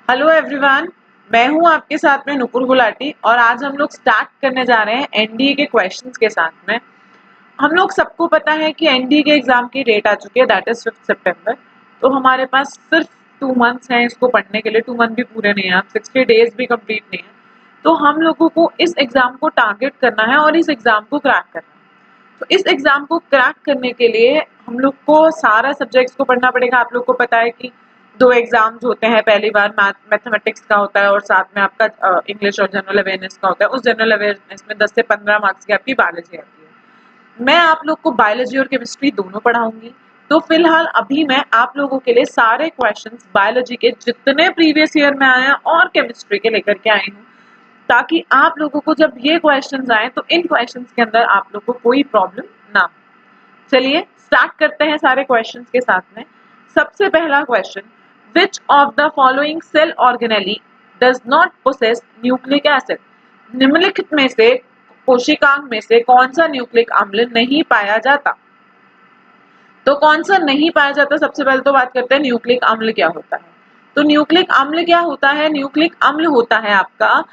Hello everyone, मैं हूं आपके साथ में नुपुर गुलाटी और आज हम लोग स्टार्ट करने जा रहे हैं एनडीए के क्वेश्चंस के साथ में। हम लोग सबको पता है कि एनडीए के एग्जाम की डेट आ चुकी है, दैट इज 5 सितंबर। तो हमारे पास सिर्फ 2 मंथ्स हैं इसको पढ़ने के लिए। 2 मंथ भी पूरे नहीं है, 60 डेज भी कंप्लीट नहीं है। तो हम लोगों को इस एग्जाम को टारगेट करना है और इस एग्जाम को क्रैक करना है। तो इस एग्जाम को क्रैक करने के लिए हम लोग को सारा सब्जेक्ट्स को पढ़ना पड़ेगा। आप लोग को पता है कि 2 एग्जाम्स होते हैं, पहली बार मैथमेटिक्स का होता है और साथ में आपका इंग्लिश और जनरल अवेयरनेस का होता है। उस जनरल अवेयरनेस में 10 से 15 मार्क्स की आपकी बायोलॉजी आती है। मैं आप लोग को बायोलॉजी और केमिस्ट्री दोनों पढ़ाऊंगी। तो फिलहाल अभी मैं आप लोगों के लिए सारे क्वेश्चंस बायोलॉजी के जितने प्रीवियस ईयर में आए हैं और केमिस्ट्री के लेकर के आई हूँ, ताकि आप लोगों को जब ये क्वेश्चंस आए तो इन क्वेश्चंस के अंदर आप लोग को कोई प्रॉब्लम ना हो। चलिए स्टार्ट करते हैं सारे क्वेश्चंस के साथ में। सबसे पहला question, which of the following cell organelle does not possess nucleic acid? निम्नलिखित में से कोशिकांग में से कौन सा न्यूक्लिक अम्ल नहीं पाया जाता? तो कौन सा नहीं पाया जाता, सबसे पहले तो बात करते हैं न्यूक्लिक अम्ल क्या होता है। तो न्यूक्लिक अम्ल क्या होता है? न्यूक्लिक अम्ल होता है आपका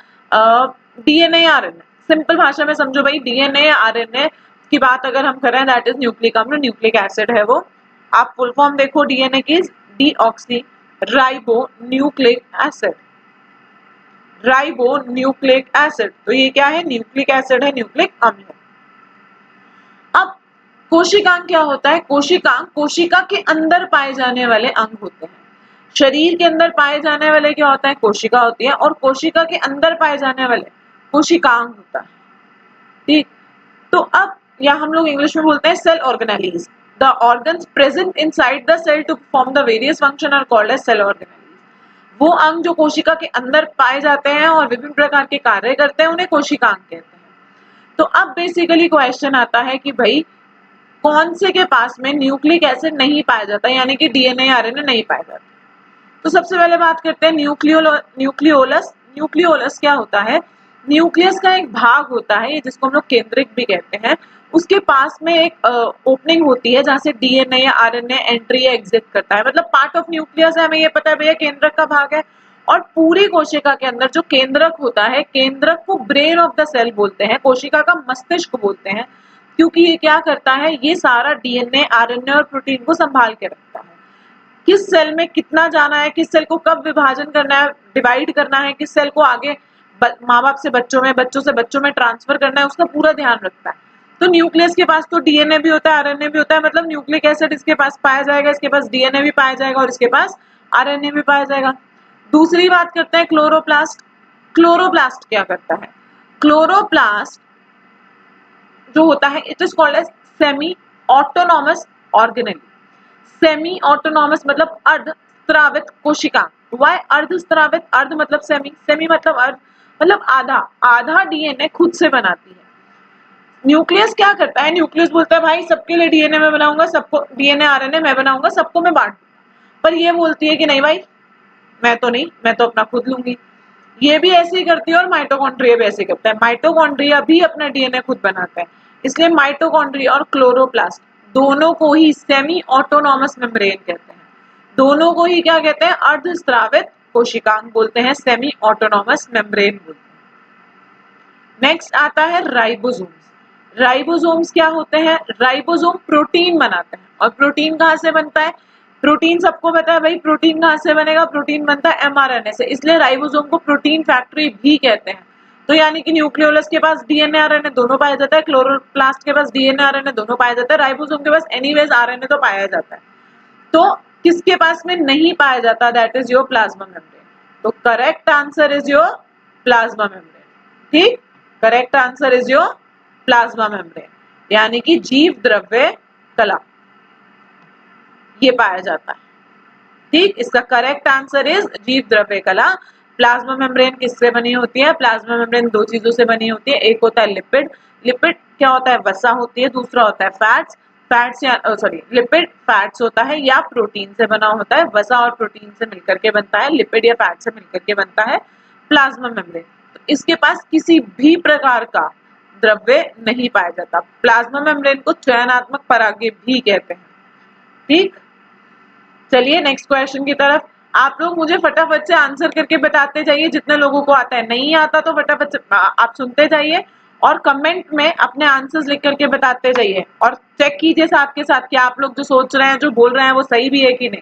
डीएनए आरएनए। सिंपल भाषा में समझो भाई, डीएनए आरएनए की बात अगर हम करें दैट इज न्यूक्लिक अम्ल। न्यूक्लिक एसिड है वो। आप फुल फॉर्म देखो डीएनए की, deoxy ribo nucleic acid. Ribo nucleic acid, तो ये क्या है? न्यूक्लिक एसिड है, न्यूक्लिक अम्ल है। अब कोशिकांग क्या होता है? कोशिकांग कोशिका के अंदर पाए जाने वाले अंग होते हैं। शरीर के अंदर पाए जाने वाले क्या होता है? कोशिका होती है, और कोशिका के अंदर पाए जाने वाले कोशिकांग होता है। ठीक, तो अब या हम लोग इंग्लिश में बोलते हैं cell organelles. The organs present inside the cell to perform the various function are called as cell organelles. वो अंग जो कोशिका के अंदर पाए जाते हैं और विभिन्न प्रकार के कार्य करते हैं, उन्हें कोशिकांग कहते हैं। तो अब बेसिकली क्वेश्चन आता है कि भाई कौन से के पास में न्यूक्लिक एसिड नहीं पाया जाता, यानी कि डीएनए आरएनए नहीं पाया जाता। तो सबसे पहले बात करते हैं न्यूक्लियोलस। न्यूक्लियोलस क्या होता है? न्यूक्लियस का एक भाग होता है जिसको हम लोग केंद्रक भी कहते हैं। उसके पास में एक ओपनिंग होती है जहां से डीएनए या आरएनए एंट्री या एग्जिट करता है। मतलब पार्ट ऑफ न्यूक्लियस है, हमें ये पता है भैया केंद्रक का भाग है। और पूरी कोशिका के अंदर जो केंद्रक होता है, केंद्रक को ब्रेन ऑफ द सेल बोलते हैं, कोशिका का मस्तिष्क बोलते हैं, क्योंकि ये क्या करता है? ये सारा डीएनए आरएनए और प्रोटीन को संभाल के रखता है। किस सेल में कितना जाना है, किस सेल को कब विभाजन करना है, डिवाइड करना है, किस सेल को आगे माँ बाप से बच्चों में, बच्चों से बच्चों में ट्रांसफर करना है, उसका पूरा ध्यान रखता है। तो न्यूक्लियस के पास तो डीएनए भी होता है, आरएनए भी होता है। मतलब न्यूक्लिक एसिड इसके पास पाया जाएगा, इसके पास डीएनए भी पाया जाएगा और इसके पास आरएनए भी पाया जाएगा। दूसरी बात करते हैं क्लोरोप्लास्ट। क्लोरोप्लास्ट क्या करता है? क्लोरोप्लास्ट जो होता है, it is called as semi autonomous organelle. Semi autonomous मतलब अर्ध स्रावित कोशिका। वाई अर्ध स्रावित? अर्ध मतलब सेमी, सेमी मतलब अर्ध, मतलब आधा। आधा डीएनए खुद से बनाती है। न्यूक्लियस क्या करता है? न्यूक्लियस बोलता है भाई सबके लिए डीएनए मैं बनाऊंगा, सबको डीएनए आरएनए मैं बनाऊंगा, सबको मैं बांट दूंगा। पर ये बोलती है कि नहीं भाई, मैं तो नहीं, मैं तो अपना खुद लूंगी। ये भी ऐसे ही करती है और माइटोकॉन्ड्रिया भी ऐसे करता है। माइटोकॉन्ड्रिया भी अपना डीएनए खुद बनाता है। इसलिए माइटोकॉन्ड्रिया और क्लोरोप्लास्ट दोनों को ही सेमी ऑटोनॉमस मेम्ब्रेन कहते हैं। दोनों को ही क्या कहते हैं? अर्धस्रावित कोशिकांग बोलते हैं, सेमी ऑटोनॉमस मेम्ब्रेन बोलते हैं। नेक्स्ट आता है राइबोसोम्स। राइबोसोम्स क्या होते हैं? राइबोसोम प्रोटीन बनाते हैं। और प्रोटीन कहाँ से बनता है? प्रोटीन सबको पता है भाई, प्रोटीन कहाँ से बनेगा? प्रोटीन बनता है एमआरएनए से, इसलिए राइबोसोम को प्रोटीन फैक्ट्री भी कहते हैं। तो यानी कि न्यूक्लियोलस के पास डीएनए आरएनए दोनों पाया जाता है, क्लोरोप्लास्ट के पास डीएनए आरएनए दोनों पाया जाता है, राइबोसोम के पास एनीवेज आरएनए तो पाया जाता है। तो किसके पास में नहीं पाया जाता? That is your plasma membrane. तो correct answer is your plasma membrane. ठीक, correct answer is your plasma membrane, यानी कि जीव द्रव्य कला ये पाया जाता है। ठीक, इसका करेक्ट आंसर इज जीव द्रव्य कला। प्लाज्मा मेम्ब्रेन किससे बनी होती है? प्लाज्मा मेम्ब्रेन 2 चीजों से बनी होती है। एक होता है लिपिड। लिपिड क्या होता है? वसा होती है। दूसरा होता है फैट्स। फैट्स या सॉरी लिपिड फैट्स होता है या प्रोटीन से बना होता है। वसा और प्रोटीन से मिलकर के बनता है, लिपिड या फैट से मिलकर के बनता है प्लाज्मा मेम्ब्रेन। तो इसके पास किसी भी प्रकार का द्रव्य नहीं पाया जाता। प्लाज्मा मेम्ब्रेन को चयनात्मक परागीय भी कहते हैं। ठीक, चलिए नेक्स्ट क्वेश्चन की तरफ। आप लोग मुझे फटाफट से आंसर करके बताते जाइए, जितने लोगों को आता है। नहीं आता तो फटाफट से आप सुनते जाइए और कमेंट में अपने आंसर्स लिख करके बताते जाइए, और चेक कीजिए साथ के साथ कि आप लोग जो सोच रहे हैं, जो बोल रहे हैं, वो सही भी है कि नहीं।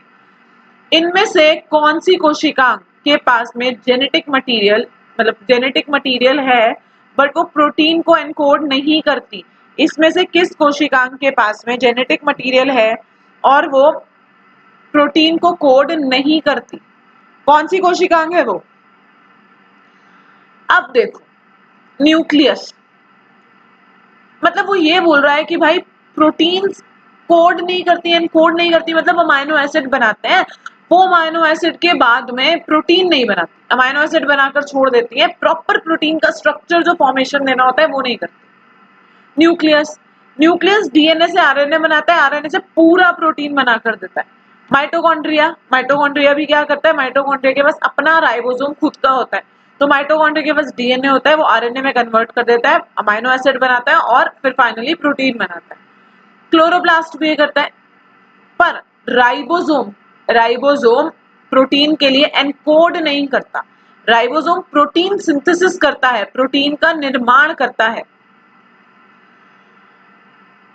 इनमें से कौन सी कोशिकांग के पास में जेनेटिक मटेरियल, मतलब जेनेटिक मटेरियल है बट वो प्रोटीन को एनकोड नहीं करती? इसमें से किस कोशिकांग के पास में जेनेटिक मटेरियल है और वो प्रोटीन को कोड नहीं करती? कौन सी कोशिकांग है वो? अब देखो, न्यूक्लियस, मतलब वो ये बोल रहा है कि भाई प्रोटीन कोड नहीं करती, एनकोड नहीं करती, मतलब अमाइनो एसिड बनाते हैं, वो अमाइनो एसिड के बाद में प्रोटीन नहीं बनाती, अमाइनो एसिड बनाकर छोड़ देती है, प्रॉपर प्रोटीन का स्ट्रक्चर जो फॉर्मेशन देना होता है वो नहीं करती। न्यूक्लियस, न्यूक्लियस डीएनए से आरएनए बनाता है, आरएनए से पूरा प्रोटीन बना कर देता है। माइटोकॉन्ड्रिया, माइटोकॉन्ड्रिया भी क्या करता है, माइटोकॉन्ड्रिया के पास अपना राइबोसोम खुद का होता है, तो माइटोकॉन्ड्रिया के पास डीएनए होता है, वो आरएनए में कन्वर्ट कर देता है, अमाइनो एसिड बनाता है और फिर फाइनली प्रोटीन बनाता है। क्लोरोप्लास्ट भी ये करता है, पर राइबोसोम, राइबोसोम प्रोटीन के लिए एनकोड नहीं करता, राइबोसोम प्रोटीन सिंथेसिस करता है, प्रोटीन का निर्माण करता है।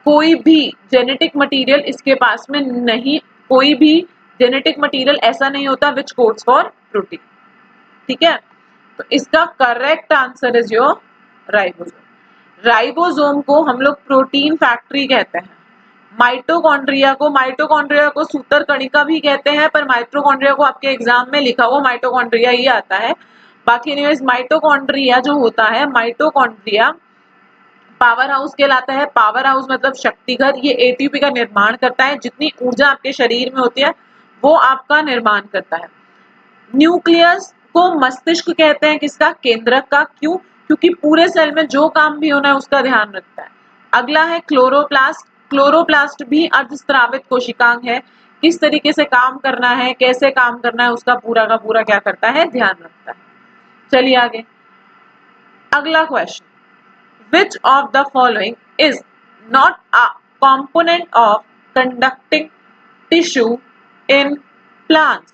कोई भी जेनेटिक मटेरियल इसके पास में नहीं, कोई भी जेनेटिक मटेरियल ऐसा नहीं होता विच कोड्स फॉर प्रोटीन। ठीक है, तो इसका correct answer is your ribosome. Ribosome को हम लोग प्रोटीन फैक्ट्री कहते हैं। माइटोकॉन्ड्रिया को सूत्र कणिका भी कहते हैं, पर माइटोकॉन्ड्रिया को आपके एग्जाम में लिखा हुआ माइटोकॉन्ड्रिया ही आता है। बाकी एनीवेज माइटोकॉन्ड्रिया जो होता है, माइटोकॉन्ड्रिया पावर हाउस कहलाता है। पावर हाउस मतलब शक्ति घर, ये एटीपी का निर्माण करता है, जितनी ऊर्जा आपके शरीर में होती है वो आपका निर्माण करता है। न्यूक्लियस को मस्तिष्क कहते हैं, किसका? केंद्रक का। क्यों? क्योंकि पूरे सेल में जो काम भी होना है उसका ध्यान रखता है। अगला है क्लोरोप्लास्ट। क्लोरोप्लास्ट भी अर्धस्रावित कोशिकांग है, किस तरीके से काम करना है, कैसे काम करना है, उसका पूरा का पूरा क्या करता है, ध्यान रखता है। चलिए आगे, अगला question, which of the following is not a component of conducting tissue in plants?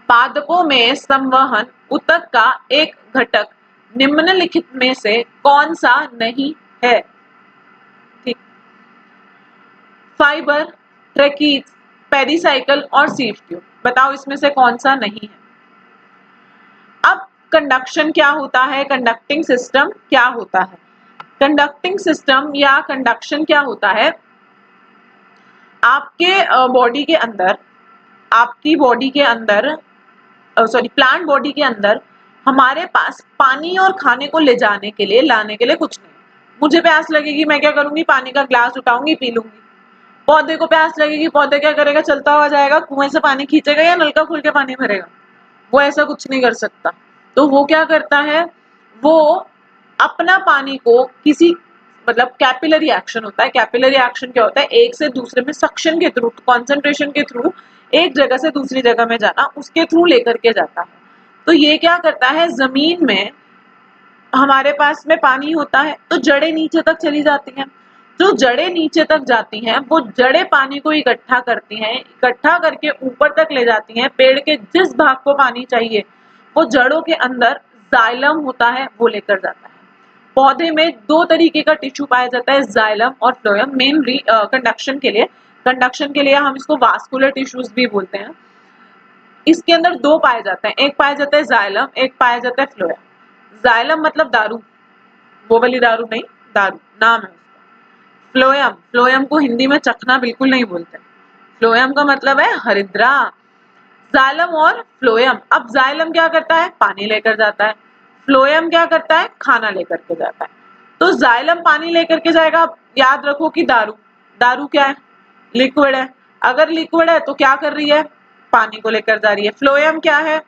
पादपों में संवहन ऊतक का एक घटक निम्नलिखित में से कौन सा नहीं है? ठीक, फाइबर, ट्रैकीज, पेरिसाइकल और सीव ट्यूब। बताओ इसमें से कौन सा नहीं है। अब कंडक्शन क्या होता है, कंडक्टिंग सिस्टम क्या होता है? कंडक्टिंग सिस्टम या कंडक्शन क्या होता है? आपके बॉडी के अंदर, आपकी बॉडी के अंदर, सॉरी प्लांट बॉडी के अंदर हमारे पास पानी और खाने को ले जाने के लिए, लाने के लिए कुछ नहीं। मुझे प्यास लगेगी, मैं क्या करूंगी, पानी का ग्लास उठाऊंगी, पी लूंगी। पौधे को प्यास लगेगी, पौधे क्या करेगा, चलता हुआ जाएगा, कुएं से पानी खींचेगा या नलका खोल के पानी भरेगा? वो ऐसा कुछ नहीं कर सकता। तो वो क्या करता है, वो अपना पानी को किसी, मतलब कैपिलरी एक्शन होता है। कैपिलरी एक्शन क्या होता है, एक से दूसरे में सक्शन के थ्रू, कॉन्सेंट्रेशन के थ्रू एक जगह से दूसरी जगह में जाना, उसके थ्रू लेकर के जाता है। तो ये क्या करता है, जमीन में हमारे पास में पानी होता है तो जड़ें नीचे तक चली जाती हैं। जो जड़ें नीचे तक जाती हैं वो जड़ें पानी को इकट्ठा करती हैं, इकट्ठा करके ऊपर तक ले जाती हैं। पेड़ के जिस भाग को पानी चाहिए वो जड़ों के अंदर जाइलम होता है, वो लेकर जाता है। पौधे में दो तरीके का टिश्यू पाया जाता है, जाइलम और फ्लोएम। मेनली कंडक्शन के लिए हम इसको वास्कुलर टिश्यूज भी बोलते हैं। इसके अंदर दो पाए जाते हैं, एक पाया जाता है जाइलम, एक पाया जाता है फ्लोएम। जाइलम मतलब दारू, वो वाली दारू नहीं, दारू नाम है उसका। फ्लोएम, फ्लोएम को हिंदी में चखना बिल्कुल नहीं बोलते, फ्लोएम का मतलब है हरिद्रा। जाइलम और फ्लोएम। अब जाइलम क्या करता है, पानी लेकर जाता है, फ्लोएम क्या करता है, खाना लेकर के जाता है। तो जाइलम पानी लेकर के जाएगा। याद रखो कि दारू, दारू क्या है, लिक्विड है। अगर लिक्विड है तो क्या कर रही है, पानी को लेकर जा रही है। फ्लोएम क्या है,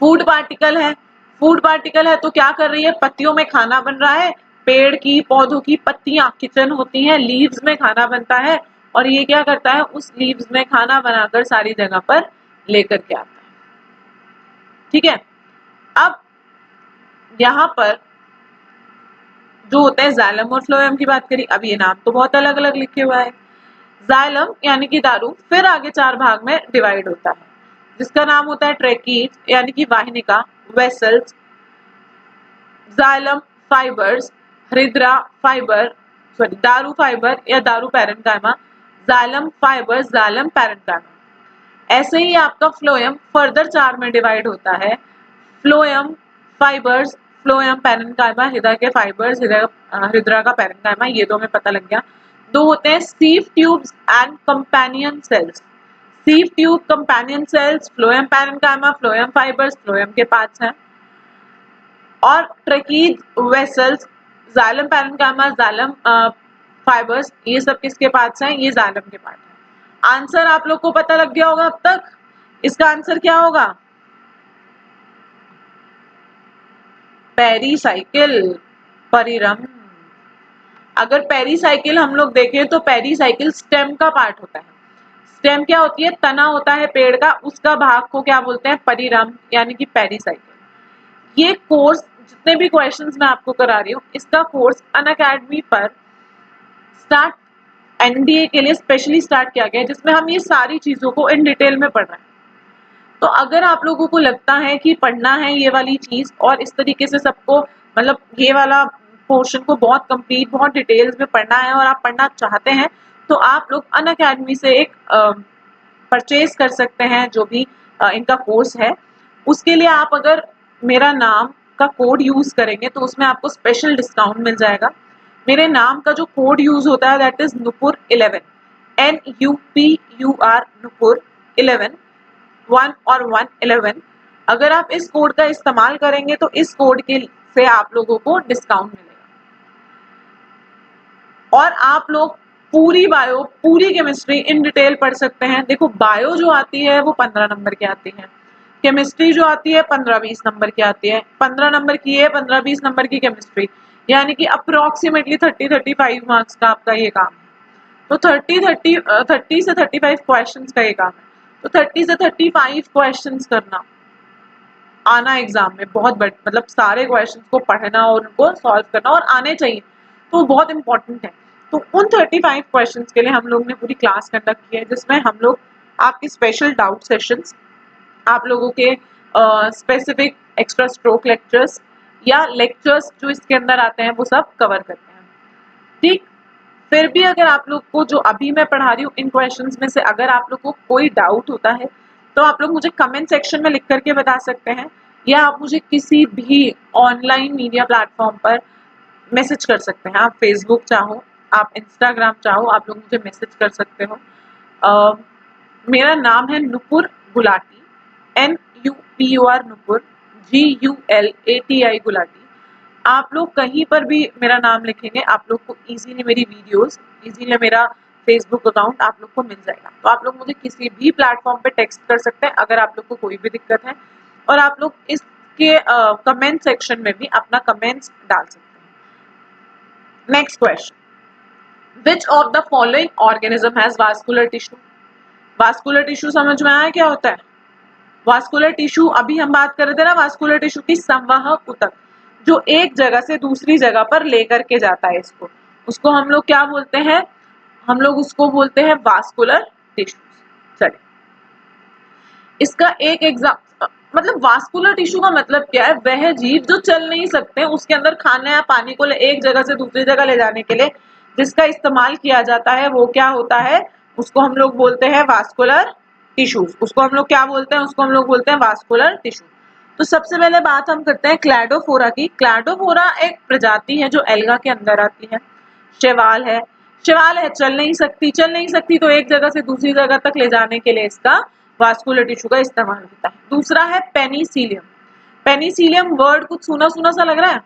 फूड पार्टिकल है। फूड पार्टिकल है तो क्या कर रही है, पत्तियों में खाना बन रहा है। पेड़ की, पौधों की पत्तियां किचन होती हैं, लीव्स में खाना बनता है, और ये क्या करता है, उस लीव्स में खाना बनाकर सारी जगह पर लेकर के आता है। ठीक है, अब यहाँ पर जो होता है जाइलम और फ्लोएम की बात करी। अब ये नाम तो बहुत अलग अलग लिखे हुआ है। जाइलम यानी कि दारू फिर आगे 4 भाग में डिवाइड होता है, जिसका नाम होता है ट्रेकीज यानी कि वाहिनिका, वेसल्स, जाइलम फाइबर्स, हृदरा फाइबर, सॉरी दारू फाइबर या दारू parenchyma, xylem fibres, xylem parenchyma. ऐसे ही आपका फ्लोएम फर्दर 4 में डिवाइड होता है, फ्लोएम फाइबर्स, फ्लोएम पैरेन्काइमा, हृदय के फाइबर्स, हृदरा का पैरेन्काइमा, ये दो में पता लग गया। दो होते हैं sieve tubes and companion cells. Sieve tube, companion cells, phloem parenchyma, phloem fibres, phloem के पार्ट्स हैं। और tracheids, vessels, xylem parenchyma, xylem fibres, ये सब किसके पार्ट्स हैं? ये जाइलम के पार्ट हैं। आंसर आप लोग को पता लग गया होगा अब तक। इसका आंसर क्या होगा? पेरीसाइकिल, परिरम। अगर पेरीसाइकिल हम लोग देखें तो पेरीसाइकिल स्टेम का पार्ट होता है। स्टेम क्या होती है? तना होता है पेड़ का, उसका भाग को क्या बोलते हैं? परिरम यानी कि पेरीसाइकिल। ये कोर्स जितने भी क्वेश्चंस मैं आपको करा रही हूँ, इसका कोर्स अनअकैडमी पर स्टार्ट एनडीए के लिए स्पेशली स्टार्ट किया गया है, जिसमें हम ये सारी चीजों को इन डिटेल में पढ़ रहे हैं। तो अगर आप लोगों को लगता है कि पढ़ना है ये वाली चीज और इस तरीके से सबको, मतलब ये वाला पोर्शन को बहुत कंप्लीट, बहुत डिटेल्स में पढ़ना है और आप पढ़ना चाहते हैं, तो आप लोग अनअकैडमी से एक परचेज कर सकते हैं जो भी इनका कोर्स है। उसके लिए आप अगर मेरा नाम का कोड यूज करेंगे तो उसमें आपको स्पेशल डिस्काउंट मिल जाएगा। मेरे नाम का जो कोड यूज होता है that is Nupur 11, NUPUR, Nupur 11, 1 और 1 11। अगर आप इस कोड का इस्तेमाल करेंगे तो इस कोड के से आप लोगों को डिस्काउंट मिलेगा और आप लोग पूरी बायो, पूरी केमिस्ट्री इन डिटेल पढ़ सकते हैं। देखो बायो जो आती है वो 15 नंबर की आती है, केमिस्ट्री जो आती है 15-20 नंबर की आती है। 15 नंबर की है, 15-20 नंबर की केमिस्ट्री, यानी कि अप्रोक्सीमेटली 30-35 मार्क्स का आपका ये काम है। तो 30 से 35 क्वेश्चंस का ये काम है। तो 30 से 35 क्वेश्चंस करना आना एग्जाम में बहुत मतलब सारे क्वेश्चंस को पढ़ना और उनको सॉल्व करना और आने चाहिए, तो बहुत इंपॉर्टेंट है। तो उन 35 क्वेश्चंस के लिए हम लोग ने पूरी क्लास कंडक्ट की है, जिसमें हम लोग आपकी स्पेशल डाउट सेशंस, आप लोगों के स्पेसिफिक एक्स्ट्रा स्ट्रोक लेक्चर्स या लेक्चर्स जो इसके अंदर आते हैं वो सब कवर करते हैं। ठीक, फिर भी अगर आप लोग को जो अभी मैं पढ़ा रही हूँ इन क्वेश्चंस में से अगर आप लोग को कोई डाउट होता है तो आप लोग मुझे कमेंट सेक्शन में लिख करके बता सकते हैं, या आप मुझे किसी भी ऑनलाइन मीडिया प्लेटफॉर्म पर मैसेज कर सकते हैं। आप फेसबुक चाहो, आप इंस्टाग्राम चाहो, आप लोग मुझे मैसेज कर सकते हो। मेरा नाम है नुपुर गुलाटी, NUPUR नुपुर, GULATI गुलाटी। आप लोग कहीं पर भी मेरा नाम लिखेंगे आप लोग को इजीली मेरी वीडियोस, इजीली मेरा फेसबुक अकाउंट आप लोग को मिल जाएगा। तो आप लोग मुझे किसी भी प्लेटफॉर्म पे टेक्स्ट कर सकते हैं अगर आप लोग को कोई भी दिक्कत है, और आप लोग इसके कमेंट सेक्शन में भी अपना कमेंट्स डाल सकते हैं। Next question, which of the following organism has vascular tissue? Vascular tissue समझ में आया क्या होता है? वास्कुलर टिश्यू, अभी हम बात कर रहे थे ना वास्कुलर टिश्यू की, संवाहक ऊतक जो एक जगह से दूसरी जगह पर लेकर के जाता है इसको, उसको हम लोग क्या बोलते हैं? हम लोग उसको बोलते हैं वास्कुलर टिश्यू। चलिए, इसका एक एग्जाम, मतलब वास्कुलर टिश्यू का मतलब क्या है? वह जीव जो चल नहीं सकते, उसके अंदर खाने या पानी को एक जगह से दूसरी जगह ले जाने के लिए जिसका इस्तेमाल किया जाता है वो क्या होता है? उसको हम लोग बोलते हैं वास्कुलर टिश्यूज। उसको हम लोग क्या बोलते हैं? उसको हम लोग बोलते हैं वास्कुलर टिश्यू। तो सबसे पहले बात हम करते हैं क्लैडोफोरा की। क्लैडोफोरा एक प्रजाति है जो एल्गा के अंदर आती है, शैवाल है। शैवाल है, चल नहीं सकती तो एक जगह से दूसरी जगह तक ले जाने के लिए इसका वास्कुलर टिश्यू का इस्तेमाल होता है। दूसरा है पेनिसिलियम। पेनिसिलियम वर्ड कुछ सुना सुना सा लग रहा है?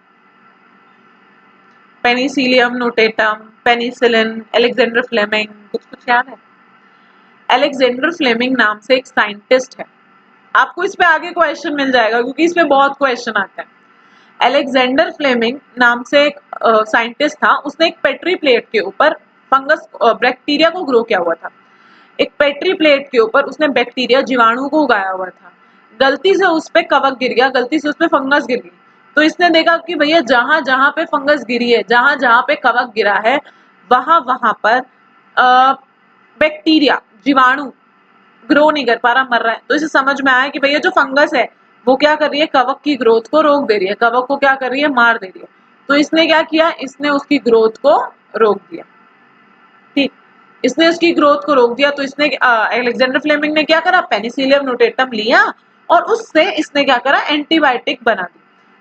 Penicillium notatum, penicillin, Alexander Fleming, कुछ याद है? अलेक्जेंडर फ्लेमिंग नाम से एक साइंटिस्ट है, आपको इस पे आगे क्वेश्चन मिल जाएगा क्योंकि इस पे बहुत क्वेश्चन आते हैं। अलेक्जेंडर फ्लेमिंग नाम से एक साइंटिस्ट था, उसने एक पेट्री प्लेट के ऊपर फंगस बैक्टीरिया को ग्रो किया हुआ था। एक पेट्री प्लेट के ऊपर उसने बैक्टीरिया, जीवाणु को उगाया हुआ था। गलती से उस पे कवक गिर गया, गलती से उस पे फंगस गिर गई, तो इसने देखा कि भैया जहां जहां पे फंगस गिरी है, जहां जहां पे कवक गिरा है, वहां वहां पर बैक्टीरिया, जीवाणु ग्रो नहीं कर पा रहा, मर रहा है, तो इसे समझ में आया कि भैया जो फंगस है वो क्या कर रही है, कवक की ग्रोथ को रोक दे रही है, कवक को क्या कर रही है, मार दे रही है। तो इसने क्या किया, इसने उसकी ग्रोथ को रोक दिया। ठीक, इसने उसकी ग्रोथ को रोक दिया। तो इसने अलेक्जेंडर फ्लेमिंग ने क्या करा, पेनिसिलियम नोटेटम लिया और उससे इसने क्या करा, एंटीबायोटिक बना दी।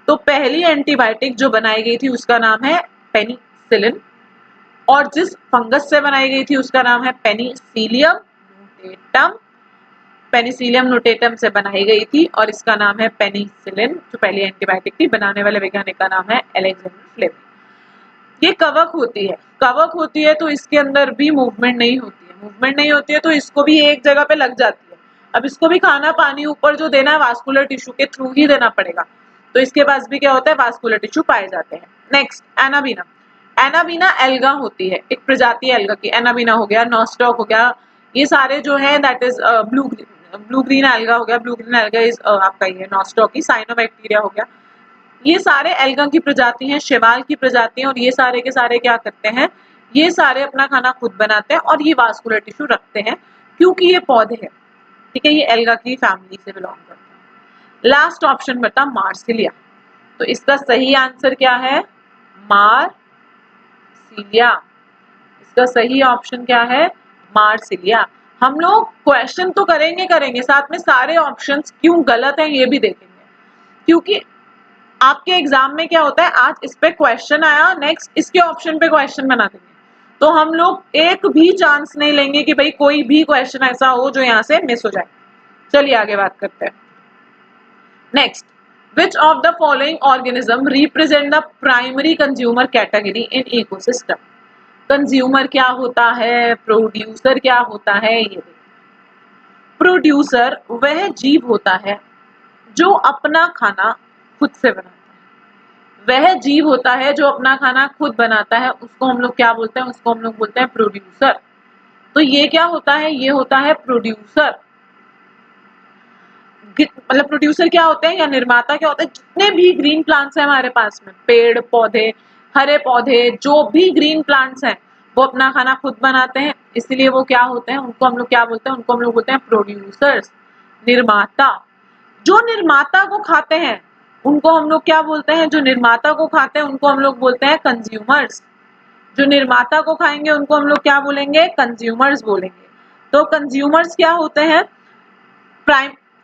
तो पहली एंटीबायोटिक जो बनाई गई थी उसका नाम है पेनिसिलिन, और जिस फंगस से बनाई गई थी उसका नाम है पेनिसिलियम नोटेटम। पेनिसिलियम नोटेटम से बनाई गई थी और इसका नाम है पेनिसिलिन। जो पहली एंटीबायोटिक थी, बनाने वाले वैज्ञानिक का नाम है अलेक्जेंडर फ्लेमिंग। ये कवक होती है, कवक होती है तो इसके अंदर भी मूवमेंट नहीं होती है, मूवमेंट नहीं होती है तो इसको भी एक जगह पे लग जाती है। अब इसको भी खाना पानी ऊपर जो देना है वास्कुलर टिश्यू के थ्रू ही देना पड़ेगा, तो इसके पास भी क्या होता है, वास्कुलर टिश्यू पाए जाते हैं। Next, anabaena. एनाबीना एल्गा होती है, एक प्रजाति है एल्गा की। एनाबीना हो गया, नॉस्टॉक हो गया, ये सारे जो है that is blue green alga हो गया। ब्लू ग्रीन एल्गा इज आपका ये नॉस्टॉक की, साइनोबैक्टीरिया हो गया। ये सारे एल्गा की प्रजाति हैं, शैवाल की प्रजाति हैं, और ये सारे के सारे क्या करते हैं, ये सारे अपना खाना खुद बनाते हैं और ये वास्कुलर टिश्यू रखते हैं क्योंकि ये पौधे हैं। ठीक है, ये एल्गा की फैमिली से बिलोंग करते हैं। लास्ट ऑप्शन बता मार्सिलिया, तो इसका सही आंसर क्या है, मार्सिलिया। इसका सही ऑप्शन क्या है, मार्सिलिया। हम लोग क्वेश्चन तो करेंगे, साथ में सारे ऑप्शंस क्यों गलत हैं ये भी देखेंगे, क्योंकि आपके एग्जाम में क्या होता है, आज इस पे क्वेश्चन आया, नेक्स्ट इसके ऑप्शन पे क्वेश्चन बना देंगे, तो हम लोग एक भी चांस नहीं लेंगे कि भाई कोई भी क्वेश्चन ऐसा हो जो यहाँ से मिस हो जाए। चलिए आगे बात करते हैं। Next, which of the following organism represent the primary consumer category in ecosystem? Consumer क्या होता है, प्रोड्यूसर क्या होता है, ये देखिए। प्रोड्यूसर वह जीव होता है जो अपना खाना खुद से बनाता है, वह जीव होता है जो अपना खाना खुद बनाता है, उसको हम लोग क्या बोलते हैं, उसको हम लोग बोलते हैं प्रोड्यूसर। तो ये क्या होता है, ये होता है प्रोड्यूसर। मतलब प्रोड्यूसर क्या होते हैं या निर्माता क्या होते हैं, जितने भी ग्रीन प्लांट्स हैं हमारे पास में, पेड़ पौधे, हरे पौधे, जो भी ग्रीन प्लांट्स हैं वो अपना खाना खुद बनाते हैं, इसलिए वो क्या होते हैं, उनको हम लोग क्या बोलते हैं, उनको हम लोग बोलते हैं प्रोड्यूसर्स, निर्माता। जो निर्माता को खाते हैं उनको हम लोग क्या बोलते हैं, जो निर्माता को खाते हैं उनको हम लोग बोलते हैं कंज्यूमर्स। जो निर्माता को खाएंगे उनको हम लोग क्या बोलेंगे, कंज्यूमर्स बोलेंगे। तो कंज्यूमर्स क्या होते हैं,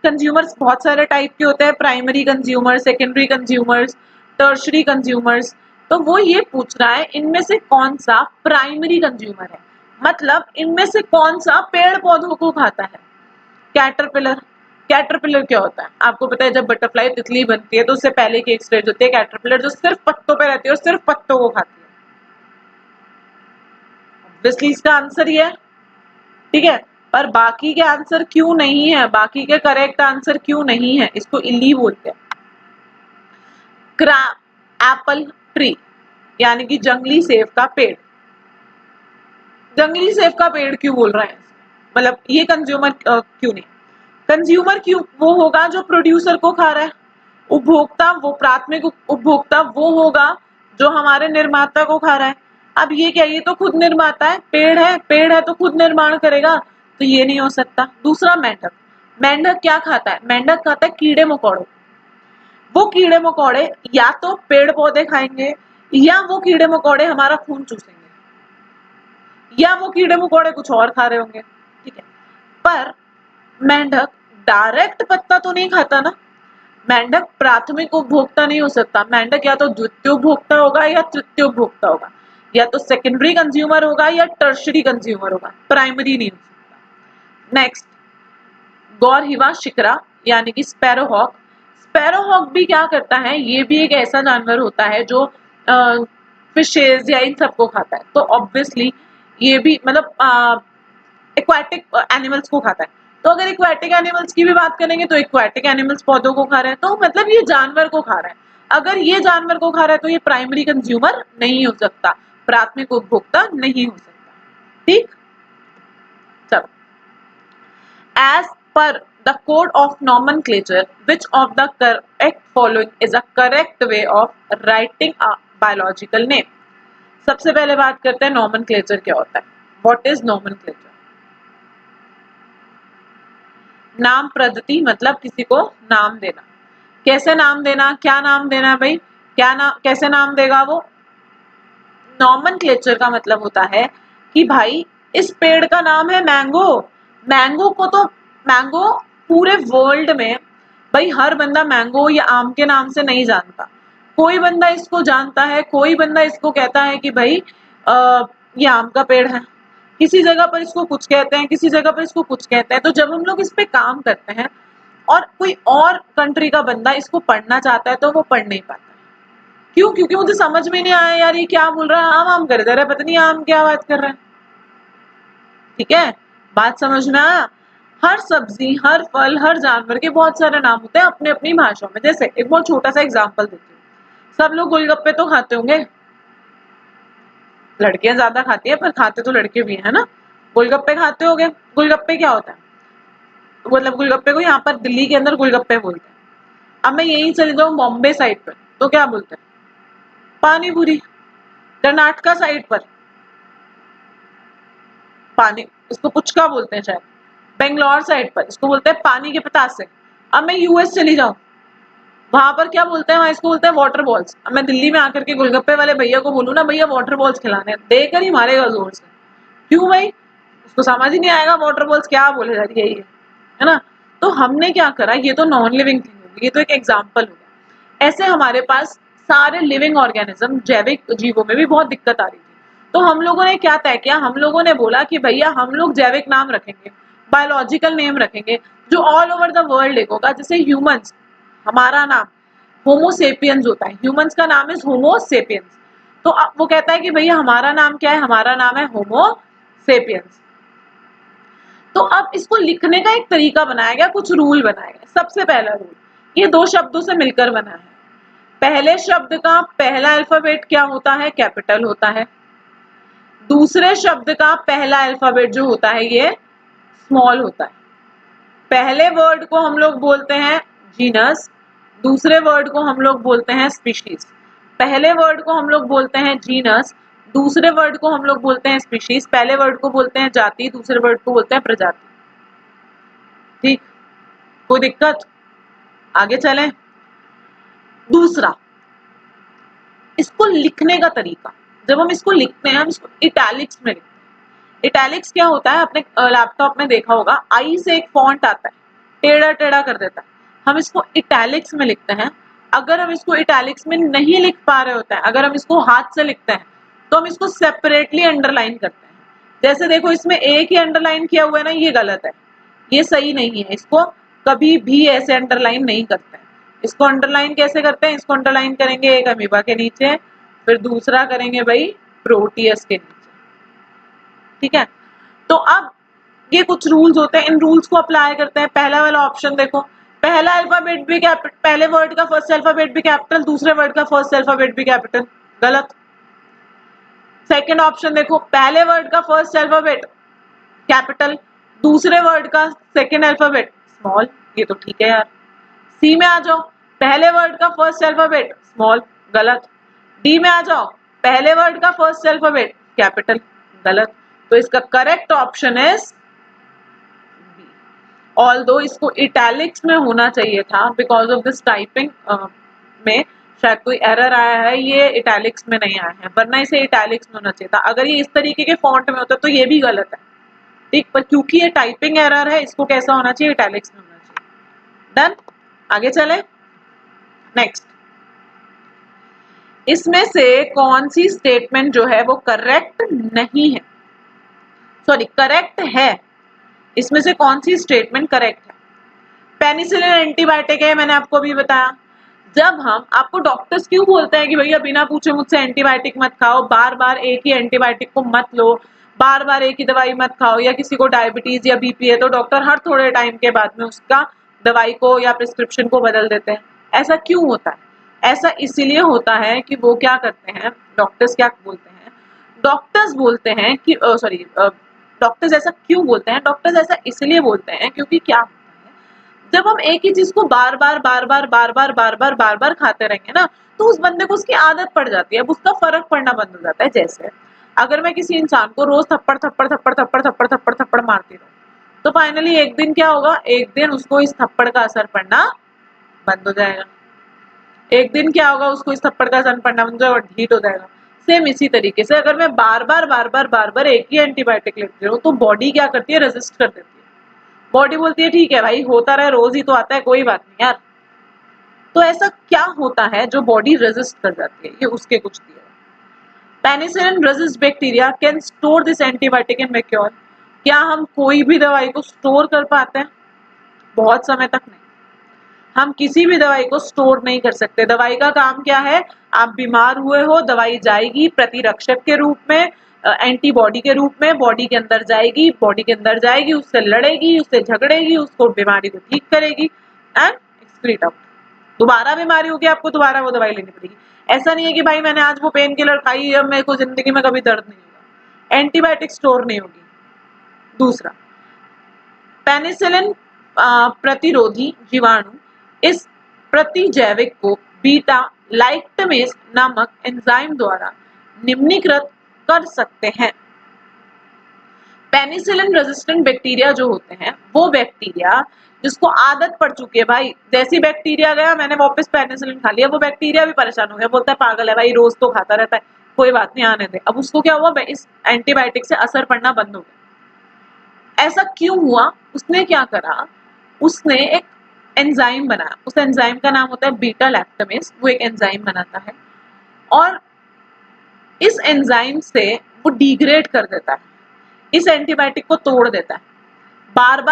कंज्यूमर्स बहुत सारे टाइप के होते हैं, primary consumer, secondary consumers, tertiary consumers. तो वो ये पूछ रहा है इनमें से कौन सा प्राइमरी कंज्यूमर है, मतलब इनमें से कौन सा पेड़ पौधों को खाता है। कैटरपिलर, कैटरपिलर क्या होता है आपको पता है, जब बटरफ्लाई तितली बनती है तो उससे पहले की एक स्टेज होती है कैटरपिलर, जो सिर्फ पत्तों पे रहती है और सिर्फ पत्तों को खाती है। ऑब्वियसली इसका आंसर ये है, ठीक है। पर बाकी के आंसर क्यों नहीं है, बाकी के करेक्ट आंसर क्यों नहीं है, इसको इल्ली बोलते हैं। एप्पल ट्री यानी कि जंगली सेब का पेड़। जंगली सेब का पेड़ क्यों बोल रहे हैं, मतलब ये कंज्यूमर क्यों नहीं, कंज्यूमर क्यों वो होगा जो प्रोड्यूसर को खा रहा है, उपभोक्ता वो प्राथमिक उपभोक्ता वो होगा जो हमारे निर्माता को खा रहा है। अब ये क्या, ये तो खुद निर्माता है, पेड़ है तो खुद निर्माण करेगा, तो ये नहीं हो सकता। दूसरा मेंढक, मेंढक क्या खाता है, मेंढक खाता है कीड़े मकोड़े। वो कीड़े मकोड़े या तो पेड़ पौधे खाएंगे या वो कीड़े मकोड़े हमारा खून चूसेंगे या वो कीड़े मकोड़े कुछ और खा रहे होंगे, ठीक है। पर मेंढक डायरेक्ट पत्ता तो नहीं खाता ना, मेंढक प्राथमिक उपभोक्ता नहीं हो सकता, मेंढक या तो द्वितीय उपभोक्ता होगा या तृतीय उपभोक्ता होगा, या तो सेकेंडरी कंज्यूमर होगा या टर्शरी कंज्यूमर होगा, प्राइमरी नहीं हो सकता। नेक्स्ट, गौरहिवा शिकरा यानी कि स्पैरोहॉक। स्पैरोहॉक भी क्या करता है, ये भी एक ऐसा जानवर होता है जो फिशेज या इन सबको खाता है, तो ऑब्वियसली ये भी मतलब एक्वाटिक एनिमल्स को खाता है। तो अगर एक्वाटिक एनिमल्स की भी बात करेंगे तो एक्वाटिक एनिमल्स पौधों को खा रहे हैं, तो मतलब ये जानवर को खा रहा है। अगर ये जानवर को खा रहा है तो ये प्राइमरी कंज्यूमर नहीं हो सकता, प्राथमिक उपभोक्ता नहीं हो सकता, ठीक। चलो, as per the code of nomenclature, which of the correct following is a correct way of writing a biological name? सबसे पहले बात करते हैं nomenclature क्या होता है, what is nomenclature? नाम प्रदत्ति मतलब किसी को नाम देना। कैसे नाम देना, क्या नाम देना है भाई, क्या नाम, कैसे नाम देगा वो। नॉमेनक्लेचर का मतलब होता है कि भाई इस पेड़ का नाम है मैंगो। मैंगो को तो मैंगो पूरे वर्ल्ड में भाई हर बंदा मैंगो या आम के नाम से नहीं जानता। कोई बंदा इसको जानता है, कोई बंदा इसको कहता है कि भाई ये आम का पेड़ है, किसी जगह पर इसको कुछ कहते हैं, किसी जगह पर इसको कुछ कहते हैं। तो जब हम लोग इस पे काम करते हैं और कोई और कंट्री का बंदा इसको पढ़ना चाहता है तो वो पढ़ नहीं पाता। क्यों? क्योंकि मुझे समझ में नहीं आया यार ये क्या बोल रहा है, आम आम कर दे रहा है, पता नहीं आम क्या बात कर रहा है। ठीक है, बात समझ में आया। हर सब्जी, हर फल, हर जानवर के बहुत सारे नाम होते हैं अपने अपनी भाषा में। जैसे एक बहुत छोटा सा एग्जांपल देती हूँ। सब लोग गोलगप्पे तो खाते होंगे, लड़कियां ज्यादा खाती है पर खाते तो लड़के भी है ना। गोलगप्पे खाते होंगे। गोलगप्पे क्या होता है, मतलब गोलगप्पे को यहाँ पर दिल्ली के अंदर गोलगप्पे बोलते हैं। अब मैं यही चली जाऊँ बॉम्बे साइड पर तो क्या बोलते हैं, पानी पूरी। कर्नाटका साइड पर पानी, इसको पुचका बोलते हैं शायद। बेंगलोर साइड पर इसको बोलते हैं पानी के पतासे। अब मैं यूएस चली जाऊं, वहां पर क्या बोलते हैं, वहां इसको बोलते हैं वाटर बॉल्स। अब मैं दिल्ली में आकर के गोलगप्पे वाले भैया को बोलूं ना भैया वाटर बॉल्स खिलाने, देकर ही मारेगा जोर से। क्यों भाई, उसको समझ ही नहीं आएगा वाटर बॉल्स क्या बोले जा रही है ना। तो हमने क्या करा, ये तो नॉन लिविंग थिंग होगी, ये तो एक एग्जाम्पल होगा। ऐसे हमारे पास सारे लिविंग ऑर्गेनिज्म, जैविक जीवों में भी बहुत दिक्कत आ रही थी। तो हम लोगों ने क्या तय किया, हम लोगों ने बोला कि भैया हम लोग जैविक नाम रखेंगे, बायोलॉजिकल नेम रखेंगे जो ऑल ओवर द वर्ल्ड लिख होगा। जैसे ह्यूमंस, हमारा नाम होमोसेपियंस होता है, ह्यूमंस का नाम है होमोसेपियंस। तो वो कहता है कि भैया हमारा नाम क्या है, हमारा नाम है होमोसेपियंस। तो अब इसको लिखने का एक तरीका बनाया गया, कुछ रूल बनाए गए। सबसे पहला रूल, ये दो शब्दों से मिलकर बना है। पहले शब्द का पहला अल्फाबेट क्या होता है, कैपिटल होता है। दूसरे शब्द का पहला अल्फाबेट जो होता है ये स्मॉल होता है। पहले वर्ड को हम लोग बोलते हैं जीनस, दूसरे वर्ड को हम लोग बोलते हैं स्पीशीज। पहले वर्ड को हम लोग बोलते हैं जीनस, दूसरे वर्ड को हम लोग बोलते हैं स्पीशीज। पहले वर्ड को बोलते हैं जाति, दूसरे वर्ड को बोलते हैं प्रजाति। ठीक, कोई दिक्कत? आगे चलें। दूसरा, इसको लिखने का तरीका। जब हम इसको लिखते हैं हम इसको इटैलिक्स में लिखते हैं। इटैलिक्स क्या होता है, आपने लैपटॉप में देखा होगा, आई से एक फॉन्ट आता है, टेढ़ा टेढ़ा कर देता है, हम इसको इटैलिक्स में लिखते हैं। अगर हम इसको इटैलिक्स में नहीं लिख पा रहे होते हैं, अगर हम इसको हाथ से लिखते हैं तो हम इसको सेपरेटली अंडरलाइन करते हैं। जैसे देखो इसमें एक ही अंडरलाइन किया हुआ है ना, ये गलत है, ये सही नहीं है। इसको कभी भी ऐसे अंडरलाइन नहीं करते हैं। इसको अंडरलाइन कैसे करते हैं, इसको अंडरलाइन करेंगे एक अमीबा के नीचे, फिर दूसरा करेंगे भाई प्रोटियस के नीचे। ठीक है, तो अब ये कुछ रूल्स होते हैं, इन रूल्स को अप्लाई करते हैं। पहला वाला ऑप्शन देखो, पहला अल्फाबेट भी कैपिटल, पहले वर्ड का फर्स्ट अल्फाबेट भी कैपिटल, दूसरे वर्ड का फर्स्ट अल्फाबेट भी कैपिटल, गलत। सेकंड ऑप्शन देखो, पहले वर्ड का फर्स्ट अल्फाबेट कैपिटल, दूसरे वर्ड का सेकंड अल्फाबेट स्मॉल, ये तो ठीक है यार। सी में आ जाओ, पहले वर्ड का फर्स्ट अल्फाबेट स्मॉल, गलत। डी में आ जाओ, पहले वर्ड का फर्स्ट अल्फाबेट कैपिटल, गलत। तो इसका correct option is B. Although इसको इटैलिक्स में होना चाहिए था, बिकॉज ऑफ दिस टाइपिंग में शायद कोई एरर आया है, ये इटैलिक्स में नहीं आया है, वरना इसे इटैलिक्स में होना चाहिए था। अगर ये इस तरीके के फॉन्ट में होता तो ये भी गलत है। ठीक, पर क्योंकि ये टाइपिंग एरर है, इसको कैसा होना चाहिए, इटैलिक्स में होना चाहिए। डन, आगे चले। नेक्स्ट, इसमें से कौन सी स्टेटमेंट जो है वो करेक्ट नहीं है, सॉरी करेक्ट है, इसमें से कौन सी स्टेटमेंट करेक्ट है। पेनिसिलिन एंटीबायोटिक है, मैंने आपको अभी बताया। जब हम, आपको डॉक्टर्स क्यों बोलते हैं कि भैया बिना पूछे मुझसे एंटीबायोटिक मत खाओ, बार बार एक ही एंटीबायोटिक को मत लो, बार बार एक ही दवाई मत खाओ, या किसी को डायबिटीज या बीपी है तो डॉक्टर हर थोड़े टाइम के बाद में उसका दवाई को या प्रिस्क्रिप्शन को बदल देते हैं। ऐसा क्यों होता है? ऐसा इसीलिए होता है कि वो क्या करते हैं, डॉक्टर्स क्या बोलते हैं, डॉक्टर्स बोलते हैं कि सॉरी डॉक्टर्स ऐसा क्यों बोलते हैं, डॉक्टर्स ऐसा इसलिए बोलते हैं क्योंकि क्या होता है, जब हम एक ही चीज को बार बार बार बार बार बार बार बार बार बार खाते रहेंगे ना, तो उस बंदे को उसकी आदत पड़ जाती है, अब उसका फर्क पड़ना बंद हो जाता है। जैसे अगर मैं किसी इंसान को रोज थप्पड़ थप्पड़ थप्पड़ थप्पड़ थप्पड़ थप्पड़ थप्पड़ मारती रहूं तो फाइनली एक दिन क्या होगा, एक दिन उसको इस थप्पड़ का असर पड़ना बंद हो जाएगा। एक दिन क्या होगा, उसको इस थप्पड़ का असर पड़ना बंद हो जाएगा और हीट हो जाएगा। सेम इसी तरीके से अगर मैं बार बार एक ही एंटीबायोटिक लेती हूँ तो बॉडी क्या करती है, रेजिस्ट कर देती है। बॉडी बोलती है ठीक है भाई, होता रहे, रोज ही तो आता है, कोई बात नहीं यार। तो ऐसा क्या होता है जो बॉडी रेजिस्ट कर जाती है, ये उसके कुछ दिए। Penicillin resist bacteria can store this antibiotic in mature. क्या हम कोई भी दवाई को स्टोर कर पाते हैं? बहुत समय तक नहीं। हम किसी भी दवाई को स्टोर नहीं कर सकते। दवाई का काम क्या है, आप बीमार हुए हो, दवाई जाएगी प्रतिरक्षक के रूप में, एंटीबॉडी के रूप में बॉडी के अंदर जाएगी, बॉडी के अंदर जाएगी, उससे लड़ेगी, उससे झगड़ेगी, उसको बीमारी को ठीक करेगी एंड एक्सक्रीट आउट। दोबारा बीमारी होगी, आपको दोबारा वो दवाई लेनी पड़ेगी। ऐसा नहीं है कि भाई मैंने आज वो पेन किलर खाई, अब मेरे को जिंदगी में कभी दर्द नहीं होगा। एंटीबायोटिक स्टोर नहीं होगी। दूसरा, पेनिसिलिन प्रतिरोधी जीवाणु इस प्रतिजैविक को बीटा लैक्टमेज नामक एंजाइम द्वारा निम्नीकृत कर सकते हैं। पेनिसिलिन रेजिस्टेंट बैक्टीरिया जो होते हैं, वो बैक्टीरिया जिसको आदत पड़ चुकी है भाई, जैसी बैक्टीरिया गया मैंने वापस पेनिसिलिन खा लिया, वो बैक्टीरिया भी परेशान हो गया, बोलता है पागल है भाई, रोज तो खाता रहता है, कोई बात नहीं आने दे। अब उसको क्या हुआ, इस एंटीबायोटिक से असर पड़ना बंद हो गया। ऐसा क्यों हुआ? उसने क्या करा, उसने एक एंजाइम बनाया। उस एंजाइम का नाम होता है बीटा लैक्टमेज। वो एक एंजाइम बनाता है और इस एंजाइम से वो डिग्रेड कर देता है, इस एंटीबायोटिक को तोड़ देता है। बार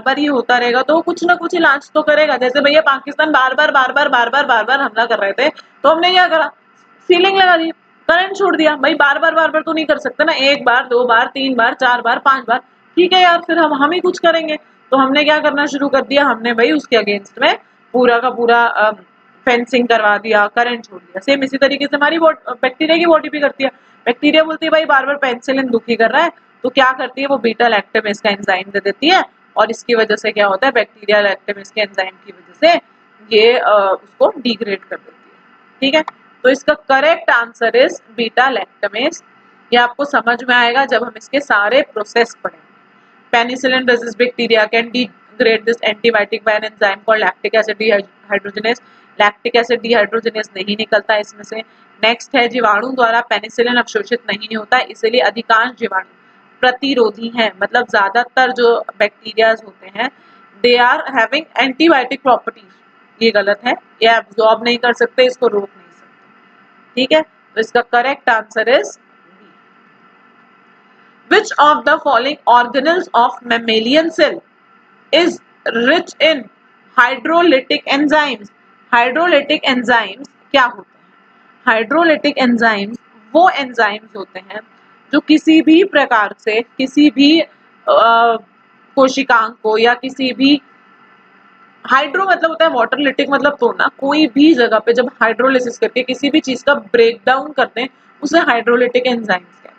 बार ये होता रहेगा तो कुछ ना कुछ इलाज तो करेगा। जैसे भैया पाकिस्तान बार बार हमला कर रहे थे तो हमने क्या करा, सीलिंग लगा दी, करंट छोड़ दिया। भाई बार बार तो नहीं कर सकते ना, एक बार, दो बार, तीन बार, चार बार, पांच बार, ठीक है यार, फिर हम ही कुछ करेंगे। तो हमने क्या करना शुरू कर दिया, हमने भाई उसके अगेंस्ट में पूरा का पूरा फेंसिंग करवा दिया, करंट छोड़ दिया। सेम इसी तरीके से हमारी बैक्टीरिया की बॉडी भी करती है। बैक्टीरिया बोलती है भाई बार बार पेनिसिलिन दुखी कर रहा है, तो क्या करती है, वो बीटा लैक्टमेज का एंजाइम दे देती है और इसकी वजह से क्या होता है, बैक्टीरिया लैक्टमेज के एंजाइम की वजह से ये उसको डिग्रेड कर देती है। ठीक है, तो इसका correct answer is beta lactamase. ये आपको समझ में आएगा जब हम इसके सारे प्रोसेस पढ़ेंगे। Penicillin resist bacteria can degrade this antibiotic by an enzyme called lactic acid dehydrogenase. Lactic acid dehydrogenase नहीं निकलता इसमें से। नेक्स्ट है, जीवाणु द्वारा पेनिसिलिन अवशोषित नहीं होता, इसलिए अधिकांश जीवाणु प्रतिरोधी हैं। मतलब ज्यादातर जो बैक्टीरियाज होते हैं they are having antibiotic properties. ये गलत है, ये एब्जॉर्ब नहीं कर सकते, इसको रोक नहीं सकते। ठीक है, तो इसका correct answer is Which of the following organelles of mammalian cell is rich in hydrolytic enzymes? Hydrolytic enzymes क्या होते हैं? Hydrolytic enzymes वो enzymes होते हैं जो किसी भी प्रकार से किसी भी कोशिकांग को या किसी भी, हाइड्रो मतलब होता है वाटर, लिटिक मतलब तोड़ना, कोई भी जगह पे जब हाइड्रोलिसिस करके किसी भी चीज का ब्रेक डाउन करते हैं उसे हाइड्रोलिटिक एंजाइम्स कहते हैं।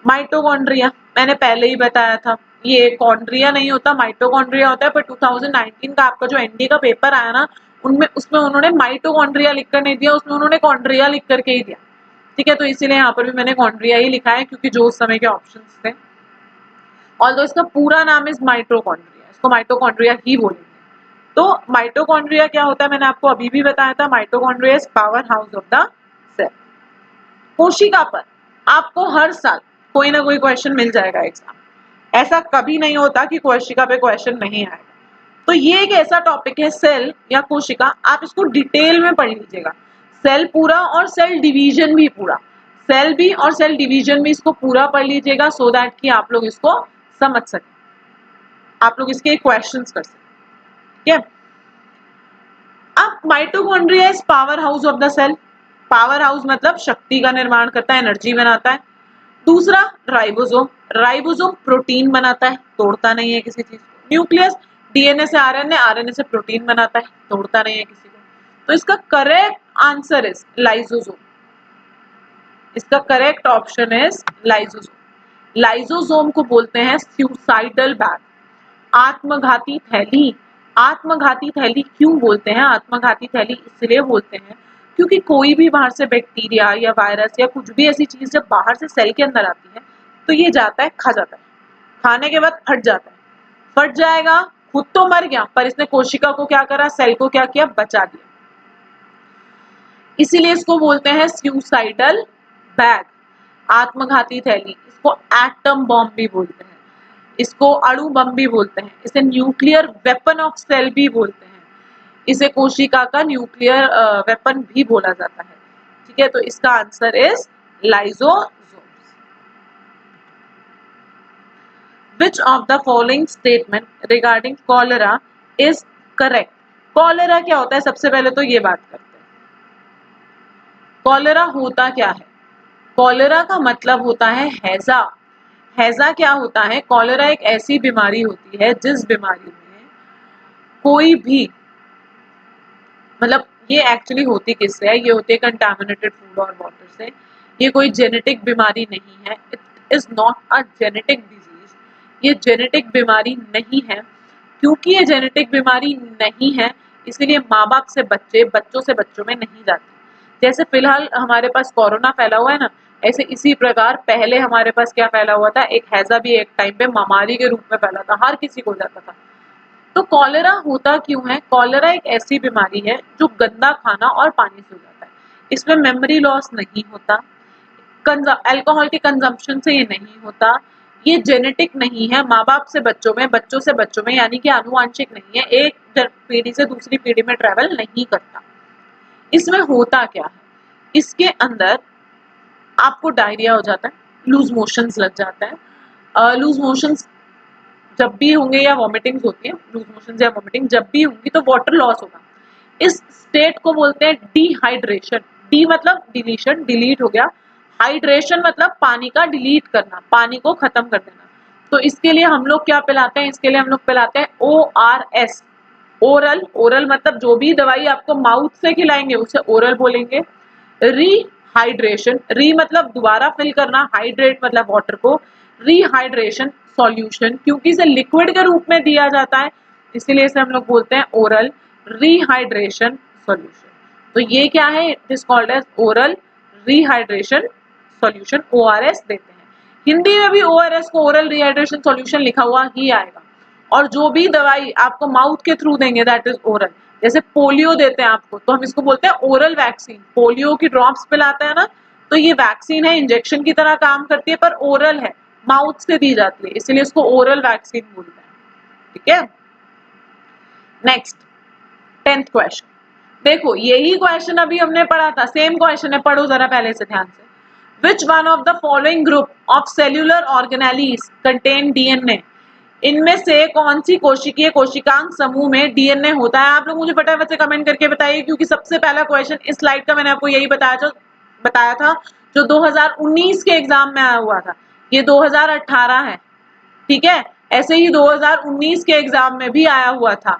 माइटोकॉन्ड्रिया मैंने पहले ही बताया था, ये कॉन्ड्रिया नहीं होता, माइटोकॉन्ड्रिया होता है। पर 2019 का आपका जो एनडी का पेपर आया ना, उसमें उन्होंने माइटोकॉन्ड्रिया लिखकर नहीं दिया, उसमें उन्होंने कॉन्ड्रिया लिख करके ही दिया। ठीक है, तो इसीलिए यहाँ पर भी मैंने कॉन्ड्रिया ही लिखा है क्योंकि जो उस समय के ऑप्शंस थे। ऑल्दो इसका पूरा नाम इज माइटोकॉन्ड्रिया, इसको माइटोकॉन्ड्रिया ही बोलेंगे। तो माइटोकॉन्ड्रिया क्या होता है मैंने आपको अभी भी बताया था, mitochondria is power house of the cell. कोशिका पर आपको हर साल कोई ना कोई क्वेश्चन मिल जाएगा एग्जाम, ऐसा कभी नहीं होता कि कोशिका पे क्वेश्चन नहीं आएगा। तो ये एक ऐसा टॉपिक है सेल या कोशिका, आप इसको डिटेल में पढ़ लीजिएगा, सेल पूरा और सेल डिवीजन भी पूरा, सेल भी और सेल डिवीजन भी इसको पूरा पढ़ लीजिएगा सो दैट कि आप लोग इसको समझ सकें, आप लोग इसके क्वेश्चंस कर सकें। ठीक है, अब mitochondria is power house of the cell. Power house मतलब शक्ति का निर्माण करता है, एनर्जी बनाता है। दूसरा राइबोसोम, राइबोसोम प्रोटीन बनाता है, तोड़ता नहीं है किसी चीज को। न्यूक्लियस डीएनए से आरएनए, आरएनए से प्रोटीन बनाता है, तोड़ता नहीं है किसी को। तो इसका करेक्ट आंसर इज लाइसोसोम, इसका correct option is lysosome. Lysosome को बोलते हैं सुसाइडल बैग, आत्मघाती थैली। आत्मघाती थैली क्यों बोलते हैं? आत्मघाती थैली इसलिए बोलते हैं क्योंकि कोई भी बाहर से बैक्टीरिया या वायरस या कुछ भी ऐसी चीज जब बाहर से सेल के अंदर आती है तो ये जाता है, खा जाता है, खाने के बाद फट जाता है, फट जाएगा, खुद तो मर गया पर इसने कोशिका को क्या करा, सेल को क्या किया, बचा दिया। इसीलिए इसको बोलते हैं सुसाइडल बैग, आत्मघाती थैली। इसको एटम बॉम्ब भी बोलते हैं, इसको अणु बम भी बोलते हैं, इसे न्यूक्लियर वेपन ऑफ सेल भी बोलते हैं, इसे कोशिका का न्यूक्लियर वेपन भी बोला जाता है। ठीक है, तो इसका answer is lysosomes. Which of the following statement regarding cholera is correct? Cholera क्या होता है, सबसे पहले तो ये बात करते हैं। कॉलेरा होता क्या है? कॉलेरा का मतलब होता है हैजा। हैजा क्या होता है? कॉलेरा एक ऐसी बीमारी होती है जिस बीमारी में कोई भी, मतलब ये एक्चुअली होती किससे है, ये होती है कंटामिनेटेड फूड और वाटर से। ये कोई जेनेटिक बीमारी नहीं है, it is not a genetic disease, ये जेनेटिक बीमारी नहीं है। क्योंकि ये जेनेटिक बीमारी नहीं है इसीलिए माँ बाप से बच्चे, बच्चों से बच्चों में नहीं जाती। जैसे फिलहाल हमारे पास कोरोना फैला हुआ है ना, ऐसे इसी प्रकार पहले हमारे पास क्या फैला हुआ था, एक हैजा भी एक टाइम पे महामारी के रूप में फैला था, हर किसी को जाता था। तो कॉलेरा होता क्यों है? कॉलेरा एक ऐसी बीमारी है जो गंदा खाना और पानी से हो जाता है। इसमें मेमोरी लॉस नहीं होता, अल्कोहल के कंजम्पशन से ये नहीं होता, ये जेनेटिक नहीं है, माँ बाप से बच्चों में, बच्चों से बच्चों में, यानी कि आनुवांशिक नहीं है, एक पीढ़ी से दूसरी पीढ़ी में ट्रेवल नहीं करता। इसमें होता क्या है, इसके अंदर आपको डायरिया हो जाता है, लूज मोशंस लग जाता है। लूज मोशंस जब भी होंगे या वॉमिटिंग्स होती है, लूज मोशंस या वॉमिटिंग जब भी होंगी तो वाटर लॉस होगा। इस स्टेट को बोलते हैं डिहाइड्रेशन। डी मतलब डिलीशन, डिलीट हो गया। हाइड्रेशन मतलब पानी का डिलीट करना, पानी को खत्म कर देना। तो इसके लिए हम लोग क्या पिलाते हैं, इसके लिए हम लोग पिलाते हैं ORS, ओरल। ओरल मतलब जो भी दवाई आपको माउथ से खिलाएंगे उसे ओरल बोलेंगे। रिहाइड्रेशन, री मतलब दोबारा फिल करना, हाइड्रेट मतलब वाटर को, रिहाइड्रेशन सॉल्यूशन, क्योंकि इसे लिक्विड के रूप में दिया जाता है इसीलिए इसे हम लोग बोलते हैं ओरल रिहाइड्रेशन सॉल्यूशन। तो ये क्या है, it is called as oral rehydration solution, ORS देते हैं। हिंदी में भी ORS को ओरल रिहाइड्रेशन सॉल्यूशन लिखा हुआ ही आएगा। और जो भी दवाई आपको माउथ के थ्रू देंगे दैट इज ओरल। जैसे पोलियो देते हैं आपको तो हम इसको बोलते हैं ओरल वैक्सीन, पोलियो की ड्रॉप्स पिलाते हैं ना, तो ये वैक्सीन है, इंजेक्शन की तरह काम करती है पर ओरल है, माउथ से दी जाती है, इसलिए इसको ओरल वैक्सीन बोलते हैं। ठीक है, नेक्स्ट 10th क्वेश्चन। देखो यही क्वेश्चन अभी हमने पढ़ा था, सेम क्वेश्चन है, पढ़ो जरा पहले से ध्यान से। Which one of the following group of cellular organelles contain DNA? इनमें से कौन सी कोशिकीय कोशिकांग समूह में DNA होता है? आप लोग मुझे फटाफट से कमेंट करके बताइए, क्योंकि सबसे पहला क्वेश्चन इस स्लाइड का मैंने आपको यही बताया था जो 2019 के एग्जाम में आया हुआ था। ये 2018 है, ठीक है, ऐसे ही 2019 के एग्जाम में भी आया हुआ था,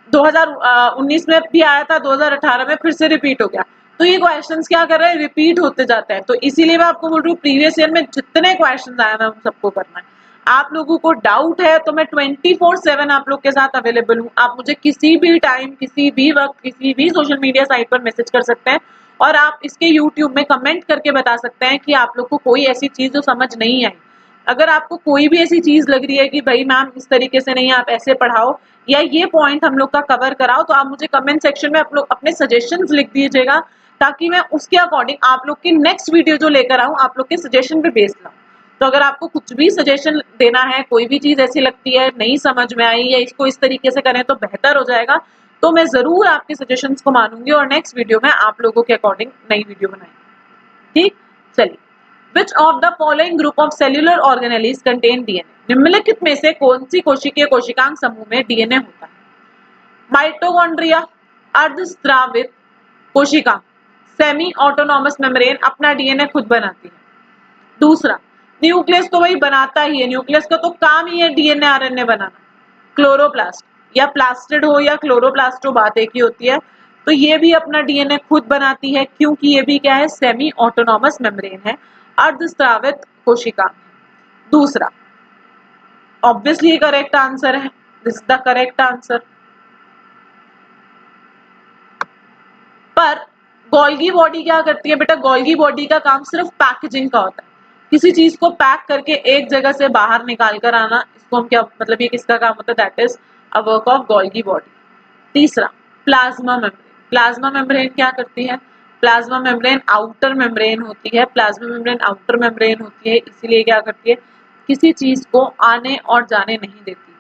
2019 में भी आया था, 2018 में फिर से रिपीट हो गया। तो ये क्वेश्चंस क्या कर रहे हैं, रिपीट होते जाते हैं। तो इसीलिए मैं आपको बोल रही हूँ प्रीवियस ईयर में जितने क्वेश्चंस आए हैं सबको करना है। आप लोगों को डाउट है तो मैं 24/7 आप लोग के साथ अवेलेबल हूँ। आप मुझे किसी भी टाइम, किसी भी वक्त, किसी भी सोशल मीडिया साइट पर मैसेज कर सकते हैं और आप इसके यूट्यूब में कमेंट करके बता सकते हैं कि आप लोग को कोई ऐसी चीज जो समझ नहीं आई। अगर आपको कोई भी ऐसी चीज लग रही है कि भाई मैम इस तरीके से नहीं, आप ऐसे पढ़ाओ या ये पॉइंट हम लोग का कवर कराओ, तो आप मुझे कमेंट सेक्शन में आप लोग अपने सजेशंस लिख दीजिएगा ताकि मैं उसके अकॉर्डिंग आप लोग की नेक्स्ट वीडियो जो लेकर आऊं आप लोग के सजेशन पे बेस लाऊं। तो अगर आपको कुछ भी सजेशन देना है, कोई भी चीज ऐसी लगती है नहीं समझ में आई या इसको इस तरीके से करें तो बेहतर हो जाएगा, तो मैं जरूर आपके सजेशंस को मानूंगी और नेक्स्ट वीडियो में आप लोगों के अकॉर्डिंग नई वीडियो बनाएंगे। ठीक, चलिए। Which of the following group of cellular organelles contain DNA? निम्नलिखित में से कौन सी कोशिकीय कोशिकांग समूह में DNA होता है? माइटोकॉन्ड्रिया, अर्धस्रावित कोशिका, सेमी ऑटोनॉमस मेम्ब्रेन अपना DNA खुद बनाती है। दूसरा, न्यूक्लियस तो वही बनाता ही है, न्यूक्लियस का तो काम ही है DNA RNA बनाना। क्लोरोप्लास्ट, या प्लास्टिड हो या क्लोरोप्लास्ट हो, बात एक ही होती है। तो ये भी अपना DNA खुद बनाती है क्योंकि ये भी क्या है, सेमी ऑटोनॉमस मेम्ब्रेन है, अर्धस्रावित कोशिका। दूसरा, ऑब्वियसली करेक्ट आंसर है, this is the correct answer. पर गोल्गी बॉडी क्या करती है बेटा? गोल्गी बॉडी का काम सिर्फ पैकेजिंग का होता है। किसी चीज को पैक करके एक जगह से बाहर निकाल कर आना, इसको हम क्या मतलब ये किसका काम होता है, that is a work of Golgi body. तीसरा प्लाज्मा मेम्ब्रेन। प्लाज्मा मेम्ब्रेन क्या करती है, प्लाज्मा मेम्ब्रेन आउटर मेम्ब्रेन होती है, प्लाज्मा मेम्ब्रेन आउटर मेम्ब्रेन होती है, इसीलिए क्या करती है, किसी चीज को आने और जाने नहीं देती,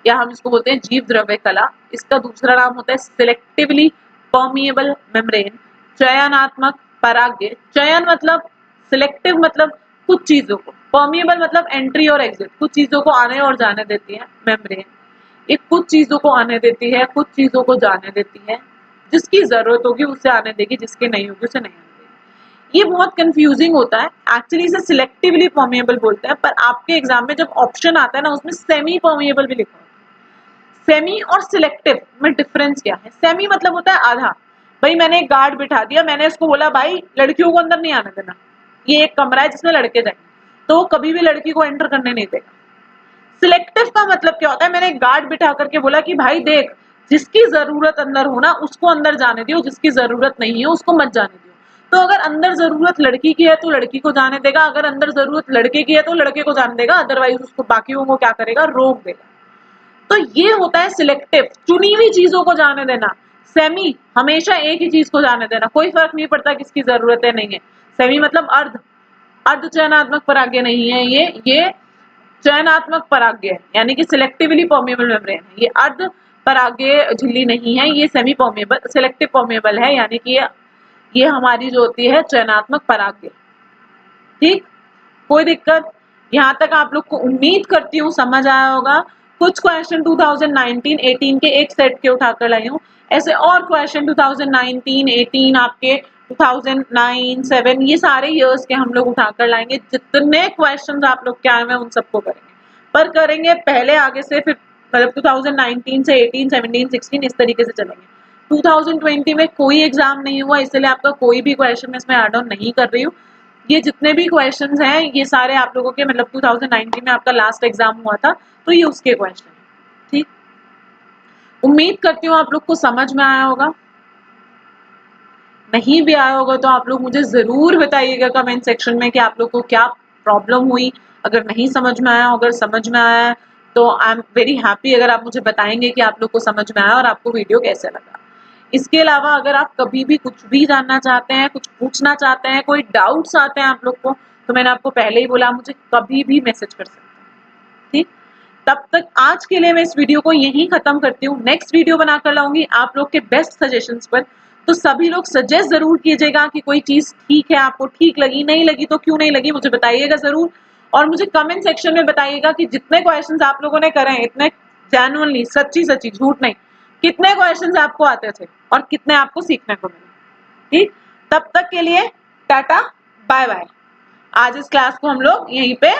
या हम इसको बोलते हैं जीव द्रव्य कला। इसका दूसरा नाम होता है सिलेक्टिवली परमिएबल मेम्ब्रेन, चयनात्मक पराग्य। चयन मतलब, सिलेक्टिव मतलब कुछ चीजों को, परमिएबल मतलब एंट्री और एग्जिट, कुछ चीजों को आने और जाने देती है मेम्ब्रेन। ये कुछ चीजों को आने देती है, कुछ चीजों को जाने देती है, जिसकी जरूरत होगी उसे आने देगी, जिसकी नहीं होगी उसे नहीं आने देगी। ये बहुत कंफ्यूजिंग होता है, एक्चुअली इसे सिलेक्टिवली परमिएबल बोलते हैं, पर आपके एग्जाम में जब ऑप्शन आता है ना उसमें सेमी परमिएबल भी लिखा होता है। सेमी और सिलेक्टिव में डिफरेंस क्या है, सेमी मतलब होता है आधा, भाई मैंने एक गार्ड बिठा दिया, मैंने इसको बोला भाई लड़कियों को अंदर नहीं आने देना, ये एक कमरा है जिसमें लड़के जाएंगे, तो वो कभी भी लड़की को एंटर करने नहीं देगा। सिलेक्टिव का मतलब क्या होता है, मैंने गार्ड बिठा करके बोला कि भाई देख, जिसकी जरूरत अंदर हो ना उसको अंदर जाने दियो, जिसकी जरूरत नहीं है उसको मत जाने दियो। तो अगर अंदर जरूरत लड़की की है तो लड़की को जाने देगा, अगर अंदर जरूरत लड़के की है तो लड़के को जाने देगा, अदरवाइज उसको बाकियों को क्या करेगा, रोक देगा। तो ये होता है सिलेक्टिव, चुनी हुई चीजों को जाने देना। सेमी हमेशा एक ही चीज को जाने देना, कोई फर्क नहीं पड़ता किसकी जरूरत है नहीं है। सेमी मतलब अर्ध, अर्ध चयनात्मक पराग्य नहीं है ये चयनात्मक पराग्य है, यानी कि सिलेक्टिवली परमिएबल मेम्ब्रेन है। ये अर्ध पराग्य झिल्ली नहीं है, ये सेमी परमिएबल सिलेक्टिव परमिएबल है, यानी कि ये हमारी जो होती है चयनात्मक पराग्य। ठीक, कोई दिक्कत, यहाँ तक आप लोग को उम्मीद करती हूँ समझ आया होगा। कुछ क्वेश्चन 2019-18 के एक सेट के उठाकर लाई हूँ, ऐसे और क्वेश्चन 2019-18 आपके 2009-7 ये सारे इयर्स के हम लोग उठाकर लाएंगे। जितने क्वेश्चंस आप लोग के आए हैं उन सबको करेंगे, पर करेंगे पहले आगे से, फिर मतलब 2019 से 18, 17, 16 इस तरीके से चलेंगे। 2020 में कोई एग्जाम नहीं हुआ, इसलिए आपका कोई भी क्वेश्चन इसमें ऐड ऑन नहीं कर रही हूँ। ये जितने भी क्वेश्चंस हैं ये सारे आप लोगों के मतलब 2019 में आपका लास्ट एग्जाम हुआ था, तो ये उसके क्वेश्चन है। ठीक, उम्मीद करती हूँ आप लोग को समझ में आया होगा। नहीं भी आया होगा तो आप लोग मुझे जरूर बताइएगा कमेंट सेक्शन में कि आप लोग को क्या प्रॉब्लम हुई। अगर नहीं समझ में आया, अगर समझ में आया तो आई एम वेरी हैप्पी अगर आप मुझे बताएंगे कि आप लोग को समझ में आया और आपको वीडियो कैसे लगा। इसके अलावा अगर आप कभी भी कुछ भी जानना चाहते हैं, कुछ पूछना चाहते हैं, कोई डाउट्स आते हैं आप लोग को, तो मैंने आपको पहले ही बोला मुझे कभी भी मैसेज कर सकते हैं। ठीक, तब तक आज के लिए मैं इस वीडियो को यहीं खत्म करती हूँ। नेक्स्ट वीडियो बनाकर लाऊंगी आप लोग के बेस्ट सजेशंस पर, तो सभी लोग सजेस्ट जरूर कीजिएगा कि कोई चीज ठीक है, आपको ठीक लगी, नहीं लगी तो क्यों नहीं लगी मुझे बताइएगा जरूर। और मुझे कमेंट सेक्शन में बताइएगा कि जितने क्वेश्चंस आप लोगों ने करे हैं, इतने जेन्युइनली सच्ची सच्ची झूठ नहीं, कितने क्वेश्चंस आपको आते थे और कितने आपको सीखने को मिले। ठीक, तब तक के लिए टाटा बाय बाय। आज इस क्लास को हम लोग यहीं पे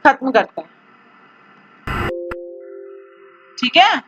खत्म करते हैं। ठीक है।